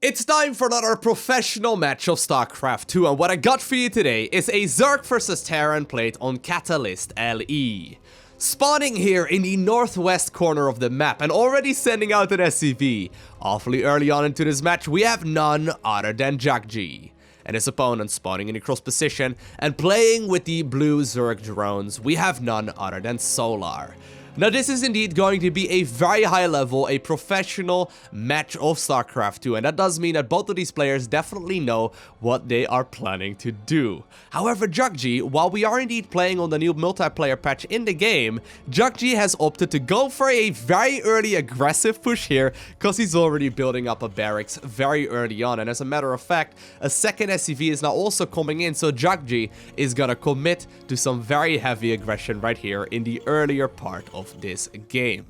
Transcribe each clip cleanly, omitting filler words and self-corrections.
It's time for another professional match of StarCraft 2, and what I got for you today is a Zerg vs Terran played on Catalyst LE. Spawning here in the northwest corner of the map and already sending out an SCV. Awfully early on into this match, we have none other than Jjakji. And his opponent spawning in the cross position and playing with the blue Zerg drones, we have none other than Solar. Now this is indeed going to be a very high level, a professional match of StarCraft 2, and that does mean that both of these players definitely know what they are planning to do. However, Jjakji, while we are indeed playing on the new multiplayer patch in the game, Jjakji has opted to go for a very early aggressive push here, because he's already building up a barracks very early on, and as a matter of fact, a second SCV is now also coming in, so Jjakji is gonna commit to some very heavy aggression right here in the earlier part of this game.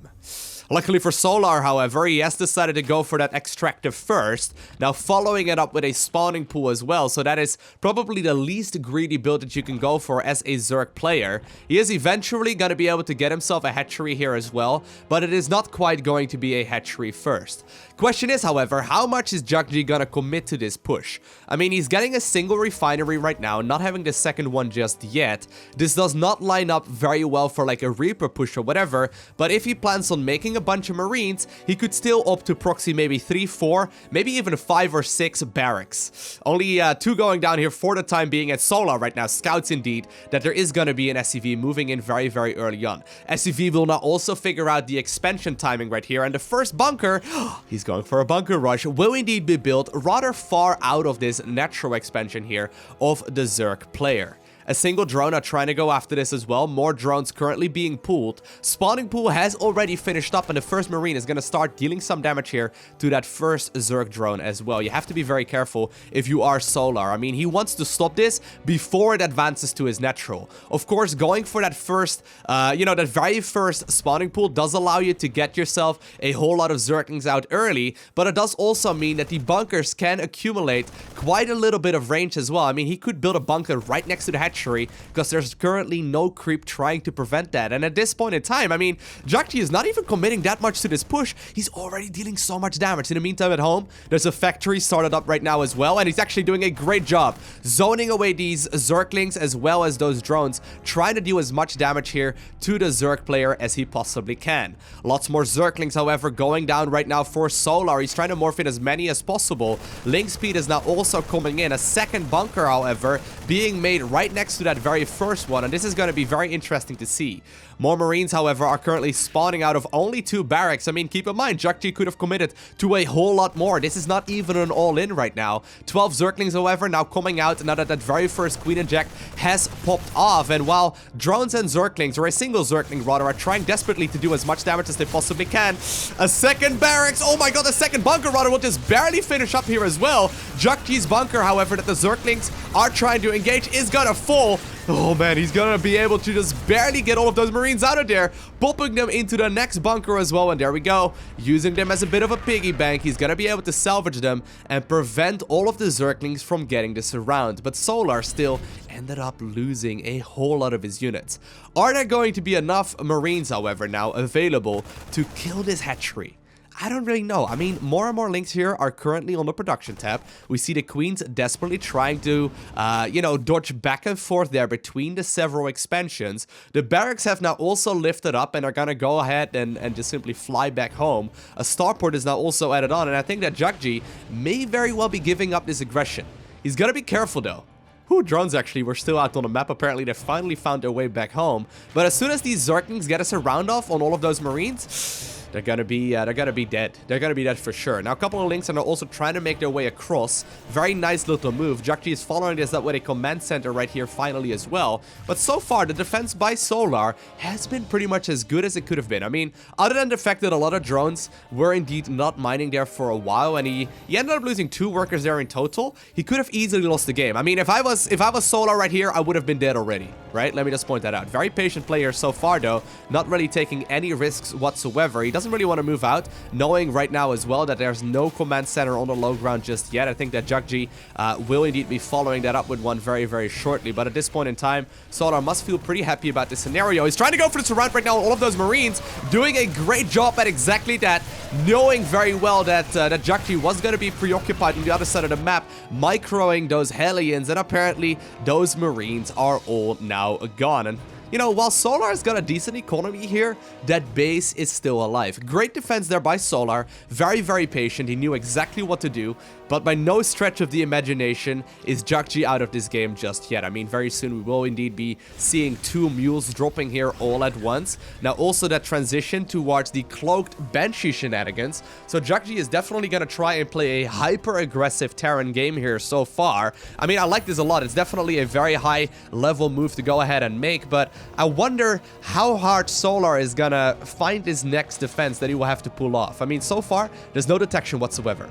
Luckily for Solar, however, he has decided to go for that extractive first, now following it up with a spawning pool as well, so that is probably the least greedy build that you can go for as a Zerg player. He is eventually going to be able to get himself a hatchery here as well, but it is not quite going to be a hatchery first. Question is, however, how much is Jjakji gonna commit to this push? I mean, he's getting a single refinery right now, not having the second one just yet. This does not line up very well for like a Reaper push or whatever, but if he plans on making a bunch of Marines, he could still opt to proxy maybe 3, 4, maybe even 5 or 6 barracks. Only 2 going down here for the time being at Solar right now. Scouts indeed that there is gonna be an SCV moving in very, very early on. SCV will now also figure out the expansion timing right here, and the first bunker, he's going for a bunker rush, will indeed be built rather far out of this natural expansion here of the Zerg player. A single drone are trying to go after this as well. More drones currently being pulled. Spawning pool has already finished up, and the first Marine is going to start dealing some damage here to that first Zerg drone as well. You have to be very careful if you are Solar. I mean, he wants to stop this before it advances to his natural. Of course, going for that first, that very first spawning pool does allow you to get yourself a whole lot of Zerglings out early, but it does also mean that the bunkers can accumulate quite a little bit of range as well. I mean, he could build a bunker right next to the hatchery, because there's currently no creep trying to prevent that. And at this point in time, I mean, Jjakji is not even committing that much to this push. He's already dealing so much damage. In the meantime, at home, there's a factory started up right now as well, and he's actually doing a great job zoning away these Zerglings as well as those drones, trying to do as much damage here to the Zerg player as he possibly can. Lots more Zerglings, however, going down right now for Solar. He's trying to morph in as many as possible. Link speed is now also coming in. A second bunker, however, being made right next to that very first one, and this is going to be very interesting to see. More Marines, however, are currently spawning out of only 2 barracks. I mean, keep in mind, Jjakji could have committed to a whole lot more. This is not even an all-in right now. 12 Zerglings, however, now coming out now that that very first Queen Inject has popped off. And while drones and Zerglings, or a single Zergling rather, are trying desperately to do as much damage as they possibly can, a second barracks, oh my god, a second bunker rather will just barely finish up here as well. Jjakji's bunker, however, that the Zerglings are trying to engage is gonna fall. Oh man, he's gonna be able to just barely get all of those Marines out of there, popping them into the next bunker as well, and there we go. Using them as a bit of a piggy bank, he's gonna be able to salvage them and prevent all of the Zerglings from getting this around. But Solar still ended up losing a whole lot of his units. Are there going to be enough Marines, however, now available to kill this hatchery? I don't really know. I mean, more and more links here are currently on the production tab. We see the queens desperately trying to, dodge back and forth there between the several expansions. The barracks have now also lifted up and are gonna go ahead and just simply fly back home. A starport is now also added on, and I think that Jjakji may very well be giving up this aggression. He's gonna be careful though. Drones actually were still out on the map. Apparently, they finally found their way back home. But as soon as these Zerglings get us a round off on all of those Marines, they're gonna be dead. They're gonna be dead for sure. Now, a couple of links are also trying to make their way across. Very nice little move. Jjakji is following this up with a command center right here finally as well. But so far, the defense by Solar has been pretty much as good as it could have been. I mean, other than the fact that a lot of drones were indeed not mining there for a while, and he ended up losing 2 workers there in total, he could have easily lost the game. I mean, if I was Solar right here, I would have been dead already, right? Let me just point that out. Very patient player so far, though. Not really taking any risks whatsoever. He doesn't doesn't really want to move out, knowing right now as well that there's no command center on the low ground just yet. I think that Jjakji will indeed be following that up with one very, very shortly. But at this point in time, Solar must feel pretty happy about this scenario. He's trying to go for the surround right now. All of those Marines doing a great job at exactly that, knowing very well that that Jjakji was going to be preoccupied on the other side of the map, microing those Hellions, and apparently those Marines are all now gone. And you know, while Solar's got a decent economy here, that base is still alive. Great defense there by Solar. Very, very patient. He knew exactly what to do. But by no stretch of the imagination is Jjakji out of this game just yet. I mean, very soon we will indeed be seeing 2 mules dropping here all at once. Now, also that transition towards the cloaked Banshee shenanigans. So Jjakji is definitely going to try and play a hyper-aggressive Terran game here so far. I mean, I like this a lot. It's definitely a very high-level move to go ahead and make, but I wonder how hard Solar is going to find his next defense that he will have to pull off. I mean, so far, there's no detection whatsoever.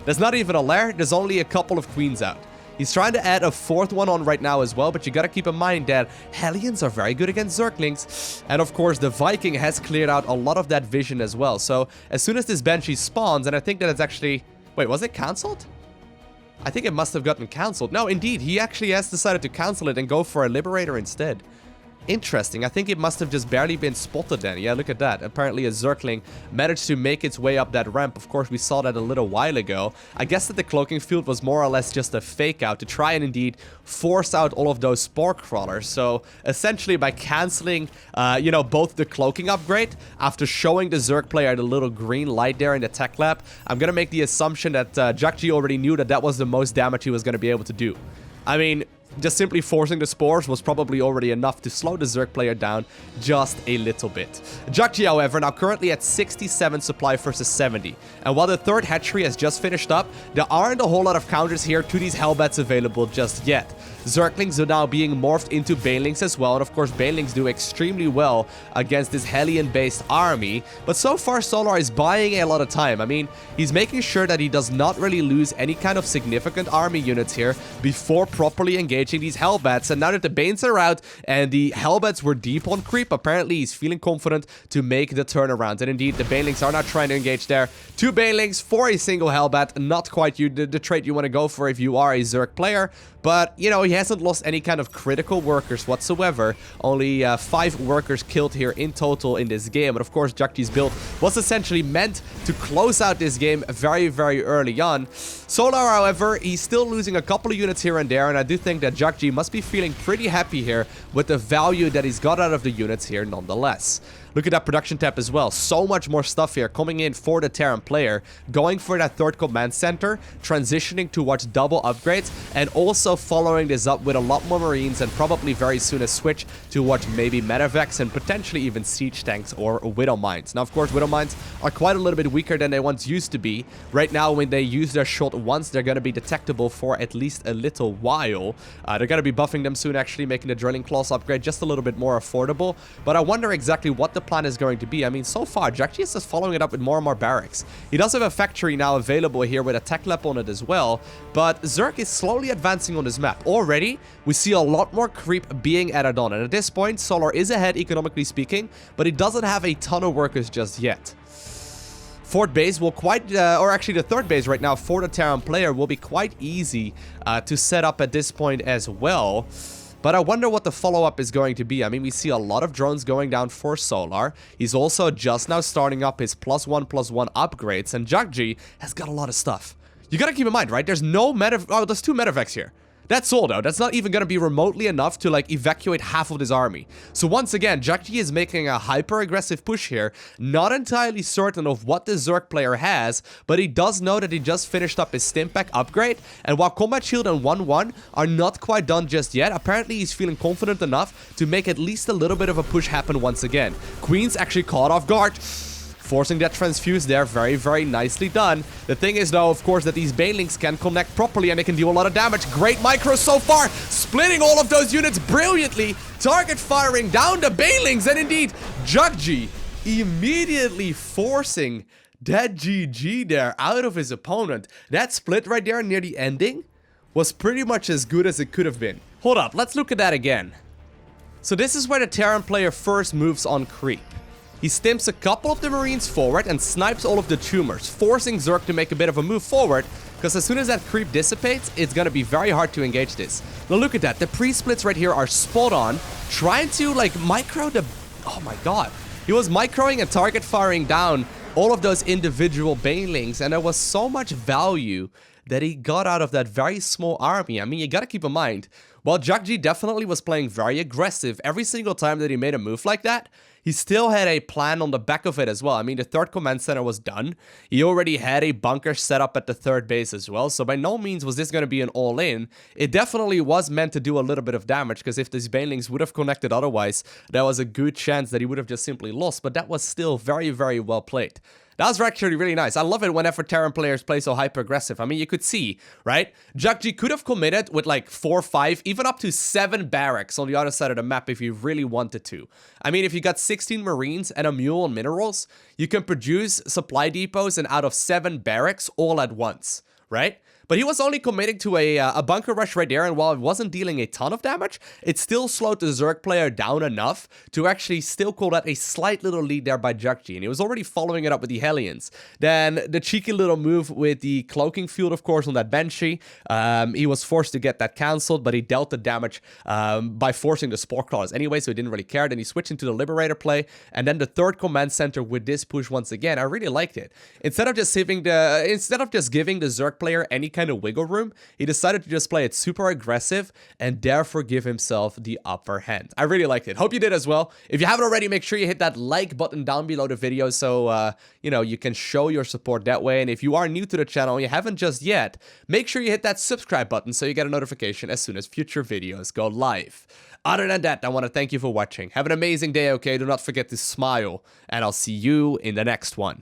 There's not even a lair, there's only a couple of queens out. He's trying to add a 4th one on right now as well, but you gotta keep in mind that Hellions are very good against Zerglings. And of course, the Viking has cleared out a lot of that vision as well. So as soon as this Banshee spawns, and I think that it's actually... Wait, was it cancelled? I think it must have gotten cancelled. No, indeed, he actually has decided to cancel it and go for a Liberator instead. Interesting. I think it must have just barely been spotted then. Yeah, look at that. Apparently a Zergling managed to make its way up that ramp. Of course, we saw that a little while ago. I guess that the cloaking field was more or less just a fake out to try and indeed force out all of those spore crawlers. So essentially by cancelling, you know, both the cloaking upgrade after showing the Zerg player the little green light there in the tech lab, I'm going to make the assumption that Jjakji already knew that that was the most damage he was going to be able to do. I mean, just simply forcing the spores was probably already enough to slow the Zerg player down just a little bit. Jjakji, however, now currently at 67 supply versus 70. And while the 3rd hatchery has just finished up, there aren't a whole lot of counters here to these Hellbats available just yet. Zerglings are now being morphed into Banelings as well, and of course Banelings do extremely well against this Hellion-based army, but so far Solar is buying a lot of time. I mean, he's making sure that he does not really lose any kind of significant army units here before properly engaging these Hellbats, and now that the Banes are out and the Hellbats were deep on creep, apparently he's feeling confident to make the turnaround, and indeed the Banelings are now trying to engage there. 2 Banelings for a single Hellbat, not quite the trait you want to go for if you are a Zerg player, but, you know, he hasn't lost any kind of critical workers whatsoever. Only 5 workers killed here in total in this game. And of course, Jjakji's build was essentially meant to close out this game very, very early on. Solar, however, he's still losing a couple of units here and there. And I do think that Jjakji must be feeling pretty happy here with the value that he's got out of the units here nonetheless. Look at that production tab as well. So much more stuff here coming in for the Terran player. Going for that 3rd command center, transitioning towards double upgrades, and also following this up with a lot more Marines and probably very soon a switch towards maybe Medevacs and potentially even siege tanks or Widow Mines. Now, of course, Widow Mines are quite a little bit weaker than they once used to be. Right now, when they use their shot once, they're going to be detectable for at least a little while. They're going to be buffing them soon, actually, making the Drilling Claws upgrade just a little bit more affordable. But I wonder exactly what the plan is going to be. I mean, so far, Jjakji is just following it up with more and more barracks. He does have a factory now available here with a tech lab on it as well, but Zerg is slowly advancing on this map. Already, we see a lot more creep being added on, and at this point, Solar is ahead economically speaking, but he doesn't have a ton of workers just yet. 4th base will or actually the 3rd base right now for the Terran player will be quite easy to set up at this point as well. But I wonder what the follow-up is going to be. I mean, we see a lot of drones going down for Solar. He's also just now starting up his +1/+1 upgrades, and Jjakji has got a lot of stuff. You gotta keep in mind, right? There's no there's 2 Medevacs here. That's all, though. That's not even going to be remotely enough to, like, evacuate half of this army. So once again, Jjakji is making a hyper-aggressive push here. Not entirely certain of what the Zerg player has, but he does know that he just finished up his Stimpack upgrade. And while Combat Shield and 1-1 are not quite done just yet, apparently he's feeling confident enough to make at least a little bit of a push happen once again. Queen's actually caught off guard, forcing that transfuse there. Very, very nicely done. The thing is, though, of course, that these Banelings can connect properly and they can deal a lot of damage. Great micro so far, splitting all of those units brilliantly. Target firing down the Banelings, and indeed, Jjakji immediately forcing that GG there out of his opponent. That split right there near the ending was pretty much as good as it could have been. Hold up, let's look at that again. So this is where the Terran player first moves on creep. He stimps a couple of the Marines forward and snipes all of the tumors, forcing Zerg to make a bit of a move forward, because as soon as that creep dissipates, it's gonna be very hard to engage this. Now look at that, the pre-splits right here are spot on, trying to like micro the... Oh my god. He was microing and target firing down all of those individual banelings, and there was so much value that he got out of that very small army. I mean, you gotta keep in mind, while Jjakji definitely was playing very aggressive every single time that he made a move like that, he still had a plan on the back of it as well. I mean, the third command center was done. He already had a bunker set up at the third base as well. So by no means was this going to be an all-in. It definitely was meant to do a little bit of damage, because if these banelings would have connected otherwise, there was a good chance that he would have just simply lost. But that was still very, very well played. That was actually really nice. I love it whenever Terran players play so hyper-aggressive. I mean, you could see, right? Jjakji could have committed with like 4, 5, even up to 7 barracks on the other side of the map if he really wanted to. I mean, if you got 16 Marines and a mule on minerals, you can produce supply depots and out of 7 barracks all at once, right? But he was only committing to a bunker rush right there, and while it wasn't dealing a ton of damage, it still slowed the Zerg player down enough to actually still call that a slight little lead there by Jjakji, and he was already following it up with the Hellions. Then the cheeky little move with the cloaking field, of course, on that Banshee, he was forced to get that cancelled, but he dealt the damage by forcing the Spore Crawlers anyway, so he didn't really care. Then he switched into the Liberator play, and then the third command center with this push once again. I really liked it. Instead of just giving the Zerg player any kind of wiggle room, he decided to just play it super aggressive and therefore give himself the upper hand. I really liked it. Hope you did as well. If you haven't already, make sure you hit that like button down below the video so, you know, you can show your support that way. And if you are new to the channel and you haven't just yet, make sure you hit that subscribe button so you get a notification as soon as future videos go live. Other than that, I want to thank you for watching. Have an amazing day, okay? Do not forget to smile, and I'll see you in the next one.